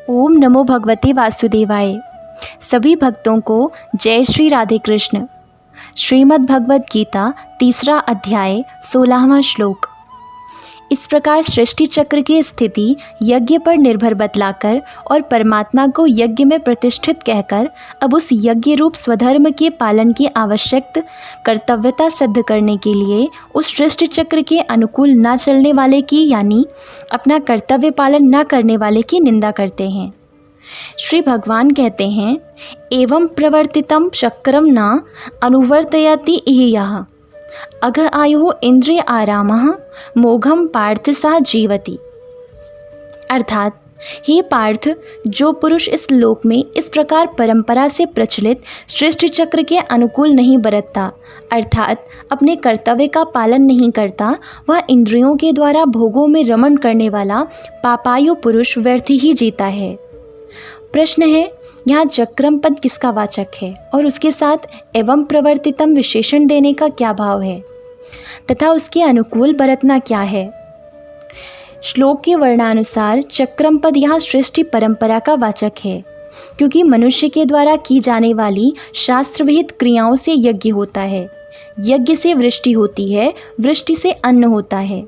ओम नमो भगवते वासुदेवाय। सभी भक्तों को जय श्री राधे कृष्ण। श्रीमद् भगवद गीता 3 अध्याय 16वां श्लोक। इस प्रकार सृष्टि चक्र की स्थिति यज्ञ पर निर्भर बतलाकर और परमात्मा को यज्ञ में प्रतिष्ठित कहकर अब उस यज्ञ रूप स्वधर्म के पालन की आवश्यक कर्तव्यता सिद्ध करने के लिए उस सृष्टि चक्र के अनुकूल न चलने वाले की यानी अपना कर्तव्य पालन न करने वाले की निंदा करते हैं। श्री भगवान कहते हैं, एवं प्रवर्तितम चक्रम न अनुवर्तयति इह अघ आयु इंद्रिय आरामः मोघम पार्थ सा जीवति। अर्थात, हे पार्थ, जो पुरुष इस लोक में इस प्रकार परंपरा से प्रचलित सृष्टि चक्र के अनुकूल नहीं बरतता अर्थात अपने कर्तव्य का पालन नहीं करता, वह इंद्रियों के द्वारा भोगों में रमण करने वाला पापायु पुरुष व्यर्थ ही जीता है। प्रश्न है, यहाँ चक्रम पद किसका वाचक है और उसके साथ एवं प्रवर्तितम विशेषण देने का क्या भाव है तथा उसके अनुकूल बरतना क्या है। श्लोक के वर्णानुसार चक्रम पद यहाँ सृष्टि परंपरा का वाचक है, क्योंकि मनुष्य के द्वारा की जाने वाली शास्त्र विहित क्रियाओं से यज्ञ होता है, यज्ञ से वृष्टि होती है, वृष्टि से अन्न होता है,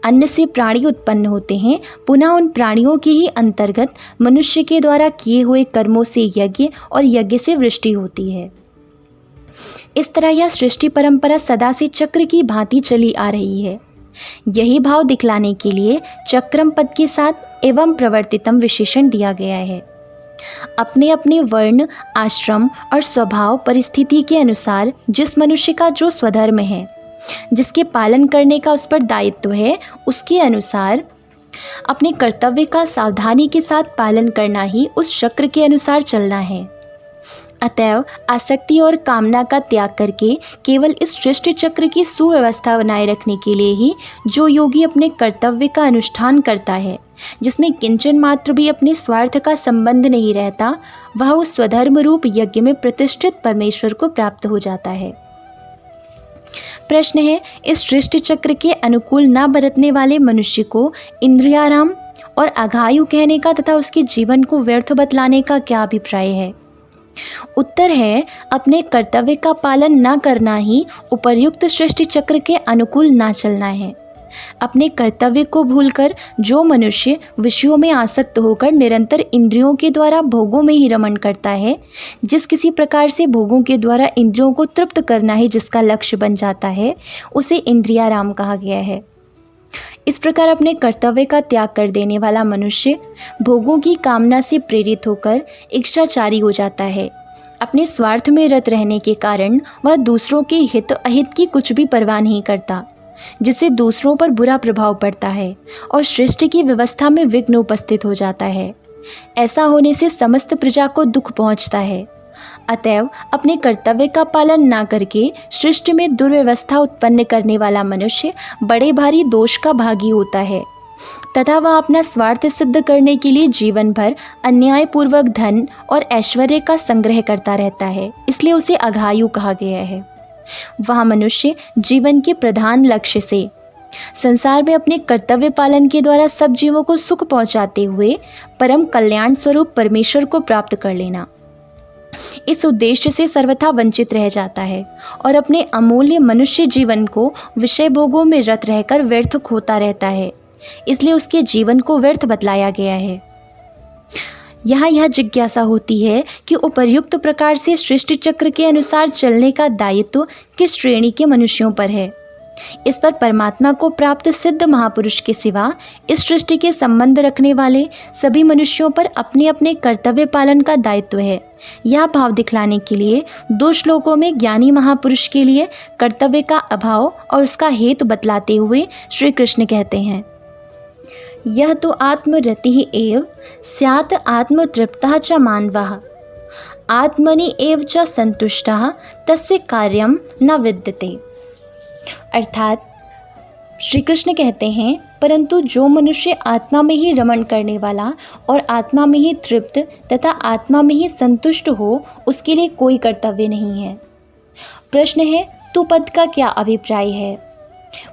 अन्न से प्राणी उत्पन्न होते हैं, पुनः उन प्राणियों के ही अंतर्गत मनुष्य के द्वारा किए हुए कर्मों से यज्ञ और यज्ञ से वृष्टि होती है। इस तरह यह सृष्टि परंपरा सदा से चक्र की भांति चली आ रही है। यही भाव दिखलाने के लिए चक्रम पद के साथ एवं प्रवर्तितम विशेषण दिया गया है। अपने अपने वर्ण, आश्रम और स्वभाव परिस्थिति के अनुसार जिस मनुष्य का जो स्वधर्म है, जिसके पालन करने का उस पर दायित्व है, उसके अनुसार अपने कर्तव्य का सावधानी के साथ पालन करना ही उस चक्र के अनुसार चलना है। अतएव आसक्ति और कामना का त्याग करके केवल इस सृष्टि चक्र की सुव्यवस्था बनाए रखने के लिए ही जो योगी अपने कर्तव्य का अनुष्ठान करता है, जिसमें किंचन मात्र भी अपने स्वार्थ का संबंध नहीं रहता, वह उस स्वधर्म रूप यज्ञ में प्रतिष्ठित परमेश्वर को प्राप्त हो जाता है। प्रश्न है, इस सृष्टि चक्र के अनुकूल न बरतने वाले मनुष्य को इंद्रियाराम और अघायु कहने का तथा उसके जीवन को व्यर्थ बतलाने का क्या अभिप्राय है। उत्तर है, अपने कर्तव्य का पालन न करना ही उपर्युक्त सृष्टि चक्र के अनुकूल न चलना है। अपने कर्तव्य को भूलकर जो मनुष्य विषयों में आसक्त होकर निरंतर इंद्रियों के द्वारा भोगों में ही रमण करता है, जिस किसी प्रकार से भोगों के द्वारा इंद्रियों को तृप्त करना ही जिसका लक्ष्य बन जाता है, उसे इंद्रियाराम कहा गया है। इस प्रकार अपने कर्तव्य का त्याग कर देने वाला मनुष्य भोगों की कामना से प्रेरित होकर इच्छाचारी हो जाता है। अपने स्वार्थ में रत रहने के कारण वह दूसरों के हित अहित की कुछ भी परवाह नहीं करता, जिससे दूसरों पर बुरा प्रभाव पड़ता है और सृष्टि की व्यवस्था में विघ्न उपस्थित हो जाता है। ऐसा होने से समस्त प्रजा को दुख पहुंचता है। अतएव अपने कर्तव्य का पालन न करके सृष्टि में दुर्व्यवस्था उत्पन्न करने वाला मनुष्य बड़े भारी दोष का भागी होता है तथा वह अपना स्वार्थ सिद्ध करने के लिए जीवन भर अन्यायपूर्वक धन और ऐश्वर्य का संग्रह करता रहता है, इसलिए उसे अघायु कहा गया है। वह मनुष्य जीवन के प्रधान लक्ष्य से संसार में अपने कर्तव्य पालन के द्वारा सब जीवों को सुख पहुंचाते हुए परम कल्याण स्वरूप परमेश्वर को प्राप्त कर लेना, इस उद्देश्य से सर्वथा वंचित रह जाता है और अपने अमूल्य मनुष्य जीवन को विषय भोगों में रत रहकर व्यर्थ खोता रहता है। इसलिए उसके जीवन को व्यर्थ बतलाया गया है। यहाँ यह जिज्ञासा होती है कि उपर्युक्त प्रकार से सृष्टि चक्र के अनुसार चलने का दायित्व किस श्रेणी के मनुष्यों पर है। इस पर परमात्मा को प्राप्त सिद्ध महापुरुष के सिवा इस सृष्टि के संबंध रखने वाले सभी मनुष्यों पर अपने अपने कर्तव्य पालन का दायित्व है। यह भाव दिखलाने के लिए 2 श्लोकों में ज्ञानी महापुरुष के लिए कर्तव्य का अभाव और उसका हेतु बतलाते हुए श्री कृष्ण कहते हैं, यह तो आत्मरति एव स्यात् आत्मतृप्तः च मानवः आत्मनि एव च संतुष्टः तस्य कार्यं न विद्यते। अर्थात श्री कृष्ण कहते हैं, परंतु जो मनुष्य आत्मा में ही रमण करने वाला और आत्मा में ही तृप्त तथा आत्मा में ही संतुष्ट हो, उसके लिए कोई कर्तव्य नहीं है। प्रश्न है, तू पद का क्या अभिप्राय है।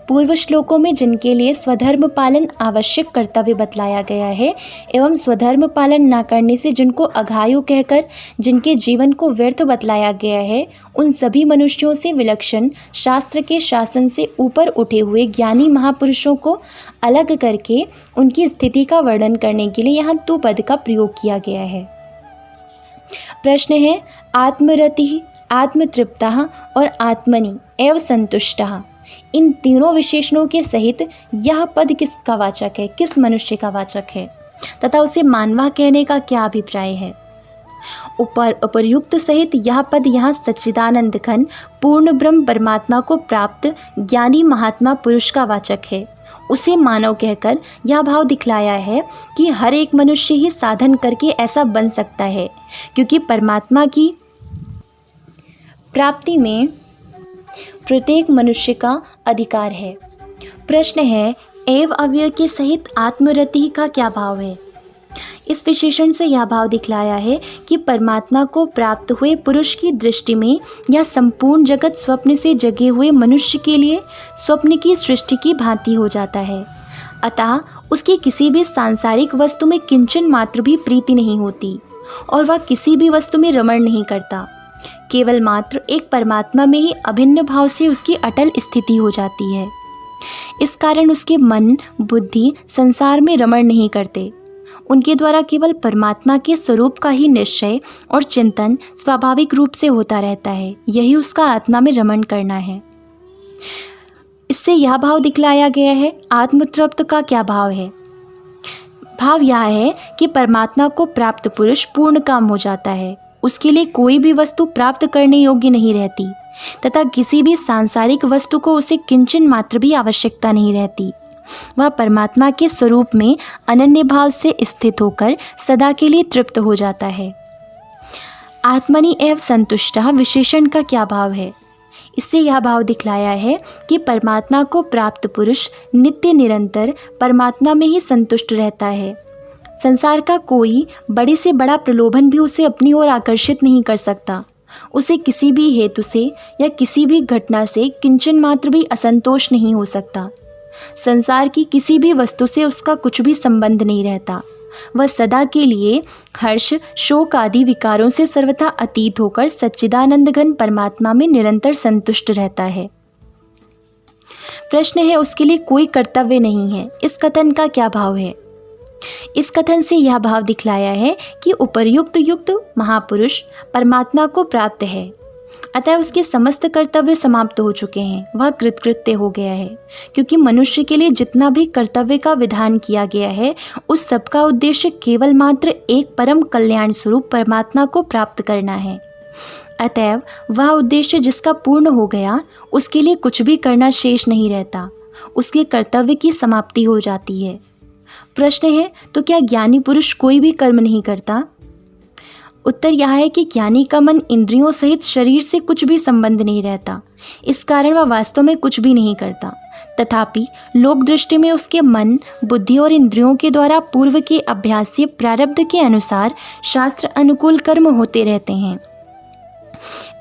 पूर्व श्लोकों में जिनके लिए स्वधर्म पालन आवश्यक कर्तव्य बतलाया गया है एवं स्वधर्म पालन न करने से जिनको अघायु कहकर जिनके जीवन को व्यर्थ बतलाया गया है, उन सभी मनुष्यों से विलक्षण शास्त्र के शासन से ऊपर उठे हुए ज्ञानी महापुरुषों को अलग करके उनकी स्थिति का वर्णन करने के लिए यहाँ तु पद का प्रयोग किया गया है। प्रश्न है, आत्मरतिः, आत्मतृप्तः और आत्मनि एव संतुष्टः, इन तीनों विशेषणों के सहित यह पद किसका वाचक है, किस मनुष्य का वाचक है तथा उसे मानवा कहने का क्या अभिप्राय है। उपर्युक्त सहित यह पद यहाँ सच्चिदानंद घन पूर्ण ब्रह्म परमात्मा को प्राप्त ज्ञानी महात्मा पुरुष का वाचक है। उसे मानव कहकर यह भाव दिखलाया है कि हर एक मनुष्य ही साधन करके ऐसा बन सकता है, क्योंकि परमात्मा की प्राप्ति में प्रत्येक मनुष्य का अधिकार है। प्रश्न है, एव अव्यय के सहित आत्मरति का क्या भाव है। इस विशेषण से यह भाव दिखलाया है कि परमात्मा को प्राप्त हुए पुरुष की दृष्टि में यह संपूर्ण जगत स्वप्न से जगे हुए मनुष्य के लिए स्वप्न की सृष्टि की भांति हो जाता है। अतः उसकी किसी भी सांसारिक वस्तु में किंचन मात्र भी प्रीति नहीं होती और वह किसी भी वस्तु में रमण नहीं करता। केवल मात्र एक परमात्मा में ही अभिन्न भाव से उसकी अटल स्थिति हो जाती है। इस कारण उसके मन बुद्धि संसार में रमण नहीं करते। उनके द्वारा केवल परमात्मा के स्वरूप का ही निश्चय और चिंतन स्वाभाविक रूप से होता रहता है। यही उसका आत्मा में रमण करना है। इससे यह भाव दिखलाया गया है। आत्मतृप्त का क्या भाव है। भाव यह है कि परमात्मा को प्राप्त पुरुष पूर्ण काम हो जाता है। उसके लिए कोई भी वस्तु प्राप्त करने योग्य नहीं रहती तथा किसी भी सांसारिक वस्तु को उसे किंचन मात्र भी आवश्यकता नहीं रहती। वह परमात्मा के स्वरूप में अनन्य भाव से स्थित होकर सदा के लिए तृप्त हो जाता है। आत्मनि एव संतुष्टः विशेषण का क्या भाव है। इससे यह भाव दिखलाया है कि परमात्मा को प्राप्त पुरुष नित्य निरंतर परमात्मा में ही संतुष्ट रहता है। संसार का कोई बड़े से बड़ा प्रलोभन भी उसे अपनी ओर आकर्षित नहीं कर सकता। उसे किसी भी हेतु से या किसी भी घटना से किंचन मात्र भी असंतोष नहीं हो सकता। संसार की किसी भी वस्तु से उसका कुछ भी संबंध नहीं रहता। वह सदा के लिए हर्ष शोक आदि विकारों से सर्वथा अतीत होकर सच्चिदानंद घन परमात्मा में निरंतर संतुष्ट रहता है। प्रश्न है, उसके लिए कोई कर्तव्य नहीं है। इस कथन का क्या भाव है। इस कथन से यह भाव दिखलाया है कि उपर्युक्त युक्त महापुरुष परमात्मा को प्राप्त है, अतः उसके समस्त कर्तव्य समाप्त हो चुके हैं। वह कृतकृत्य हो गया है, क्योंकि मनुष्य के लिए जितना भी कर्तव्य का विधान किया गया है उस सब का उद्देश्य केवल मात्र एक परम कल्याण स्वरूप परमात्मा को प्राप्त करना है। अतएव वह उद्देश्य जिसका पूर्ण हो गया उसके लिए कुछ भी करना शेष नहीं रहता। उसके कर्तव्य की समाप्ति हो जाती है। प्रश्न है, तो क्या ज्ञानी पुरुष कोई भी कर्म नहीं करता। उत्तर यह है कि ज्ञानी का मन इंद्रियों सहित शरीर से कुछ भी संबंध नहीं रहता। इस कारण वह वास्तव में कुछ भी नहीं करता। तथापि लोक दृष्टि में उसके मन बुद्धि और इंद्रियों के द्वारा पूर्व के अभ्यास से प्रारब्ध के अनुसार शास्त्र अनुकूल कर्म होते रहते हैं।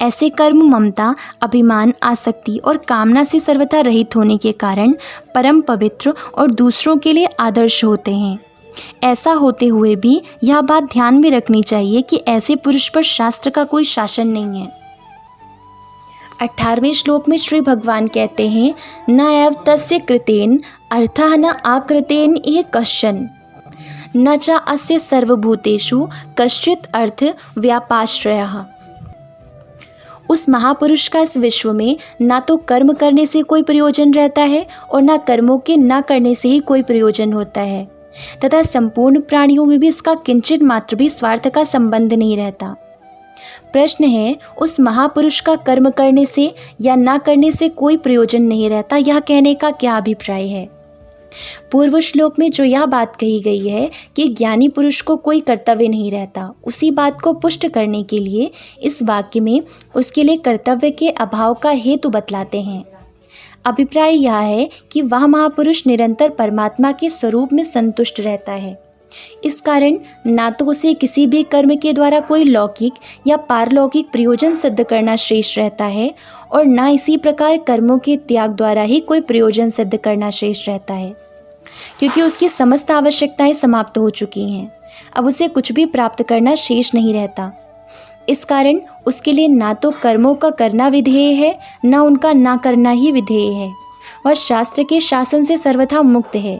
ऐसे कर्म ममता अभिमान आसक्ति और कामना से सर्वथा रहित होने के कारण परम पवित्र और दूसरों के लिए आदर्श होते हैं। ऐसा होते हुए भी यह बात ध्यान में रखनी चाहिए कि ऐसे पुरुष पर शास्त्र का कोई शासन नहीं है। 18वें श्लोक में श्री भगवान कहते हैं, न एव तस्य कृतेन अर्थः न आकृतेन इह कश्चन न च अस्य सर्वभूतेषु कश्चित् अर्थ व्यापाश्रयः। उस महापुरुष का इस विश्व में ना तो कर्म करने से कोई प्रयोजन रहता है और ना कर्मों के न करने से ही कोई प्रयोजन होता है, तथा संपूर्ण प्राणियों में भी इसका किंचित मात्र भी स्वार्थ का संबंध नहीं रहता। प्रश्न है, उस महापुरुष का कर्म करने से या ना करने से कोई प्रयोजन नहीं रहता, यह कहने का क्या अभिप्राय है। पूर्व श्लोक में जो यह बात कही गई है कि ज्ञानी पुरुष को कोई कर्तव्य नहीं रहता, उसी बात को पुष्ट करने के लिए इस वाक्य में उसके लिए कर्तव्य के अभाव का हेतु बतलाते हैं। अभिप्राय यह है कि वह महापुरुष निरंतर परमात्मा के स्वरूप में संतुष्ट रहता है। इस कारण ना तो उसे किसी भी कर्म के द्वारा कोई लौकिक या पारलौकिक प्रयोजन सिद्ध करना श्रेष्ठ रहता है और ना इसी प्रकार कर्मों के त्याग द्वारा ही कोई प्रयोजन सिद्ध करना श्रेष्ठ रहता है, क्योंकि उसकी समस्त आवश्यकताएं समाप्त हो चुकी हैं। अब उसे कुछ भी प्राप्त करना शेष नहीं रहता। इस कारण उसके लिए ना तो कर्मों का करना विधेय है, ना उनका ना करना ही विधेय है। वह शास्त्र के शासन से सर्वथा मुक्त है।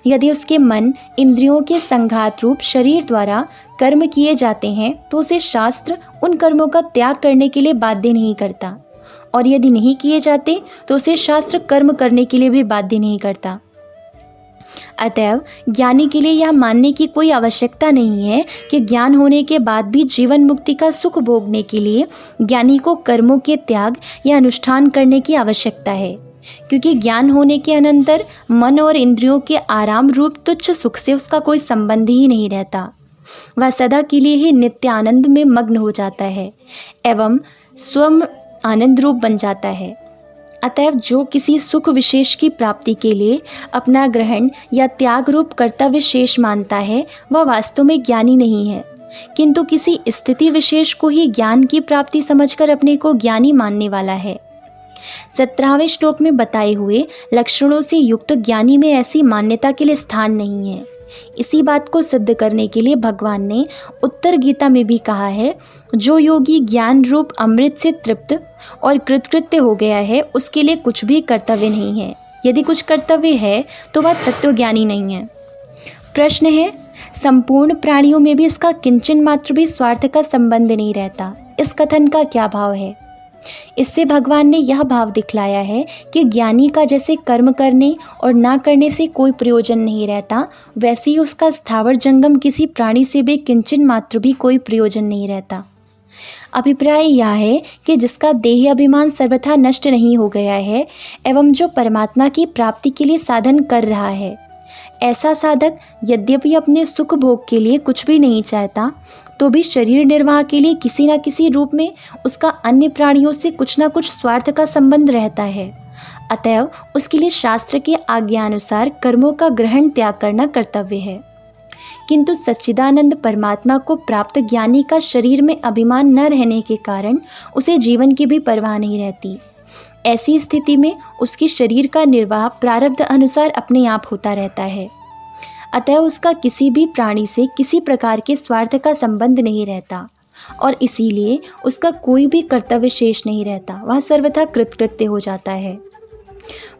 यदि उसके मन इंद्रियों के संघात रूप शरीर द्वारा कर्म किए जाते हैं तो उसे शास्त्र उन कर्मों का त्याग करने के लिए बाध्य नहीं करता, और यदि नहीं किए जाते तो उसे शास्त्र कर्म करने के लिए भी बाध्य नहीं करता। अतएव ज्ञानी के लिए यह मानने की कोई आवश्यकता नहीं है कि ज्ञान होने के बाद भी जीवन मुक्ति का सुख भोगने के लिए ज्ञानी को कर्मों के त्याग या अनुष्ठान करने की आवश्यकता है, क्योंकि ज्ञान होने के अनंतर मन और इंद्रियों के आराम रूप तुच्छ सुख से उसका कोई संबंध ही नहीं रहता। वह सदा के लिए ही नित्य आनंद में मग्न हो जाता है एवं स्वयं आनंद रूप बन जाता है। अतएव जो किसी सुख विशेष की प्राप्ति के लिए अपना ग्रहण या त्याग रूप कर्तव्य शेष मानता है वह वास्तव में ज्ञानी नहीं है, किंतु किसी स्थिति विशेष को ही ज्ञान की प्राप्ति समझकर अपने को ज्ञानी मानने वाला है। 17वें श्लोक में बताए हुए लक्षणों से युक्त ज्ञानी में ऐसी मान्यता के लिए स्थान नहीं है। इसी बात को सिद्ध करने के लिए भगवान ने उत्तर गीता में भी कहा है, जो योगी ज्ञान रूप अमृत से तृप्त और कृतकृत्य हो गया है उसके लिए कुछ भी कर्तव्य नहीं है। यदि कुछ कर्तव्य है तो वह तत्वज्ञानी नहीं है। प्रश्न है, संपूर्ण प्राणियों में भी इसका किंचन मात्र भी स्वार्थ का संबंध नहीं रहता, इस कथन का क्या भाव है? इससे भगवान ने यह भाव दिखलाया है कि ज्ञानी का जैसे कर्म करने और ना करने से कोई प्रयोजन नहीं रहता, वैसे ही उसका स्थावर जंगम किसी प्राणी से भी किंचन मात्र भी कोई प्रयोजन नहीं रहता। अभिप्राय यह है कि जिसका देह अभिमान सर्वथा नष्ट नहीं हो गया है एवं जो परमात्मा की प्राप्ति के लिए साधन कर रहा है, ऐसा साधक यद्यपि अपने सुख भोग के लिए कुछ भी नहीं चाहता तो भी शरीर निर्वाह के लिए किसी न किसी रूप में उसका अन्य प्राणियों से कुछ न कुछ स्वार्थ का संबंध रहता है। अतएव उसके लिए शास्त्र के आज्ञानुसार कर्मों का ग्रहण त्याग करना कर्तव्य है। किंतु सच्चिदानंद परमात्मा को प्राप्त ज्ञानी का शरीर में अभिमान न रहने के कारण उसे जीवन की भी परवाह नहीं रहती। ऐसी स्थिति में उसकी शरीर का निर्वाह प्रारब्ध अनुसार अपने आप होता रहता है। अतः उसका किसी भी प्राणी से किसी प्रकार के स्वार्थ का संबंध नहीं रहता और इसीलिए उसका कोई भी कर्तव्य शेष नहीं रहता, वह सर्वथा कृतकृत्य हो जाता है।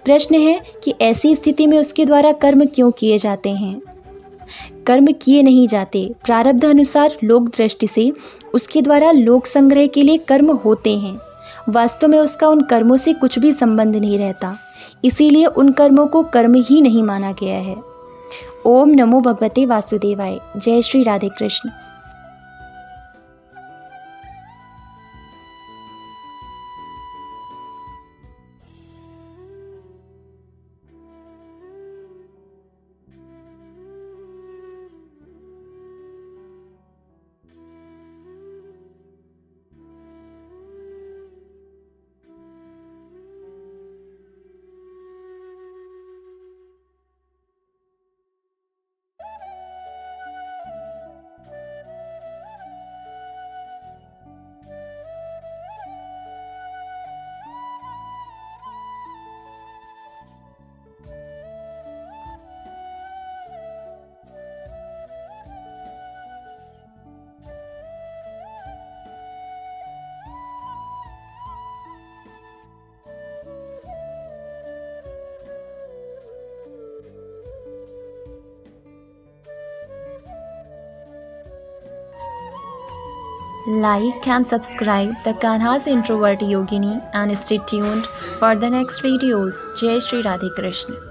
प्रश्न है कि ऐसी स्थिति में उसके द्वारा कर्म क्यों किए जाते हैं? कर्म किए नहीं जाते, प्रारब्ध अनुसार लोक दृष्टि से उसके द्वारा लोक संग्रह के लिए कर्म होते हैं। वास्तव में उसका उन कर्मों से कुछ भी संबंध नहीं रहता, इसीलिए उन कर्मों को कर्म ही नहीं माना गया है। ओम नमो भगवते वासुदेवाय। जय Shri Radhe Krishna. Like and subscribe the Kanha's Introvert Yogini and stay tuned for the next videos. Jai Shri Radhe Krishna.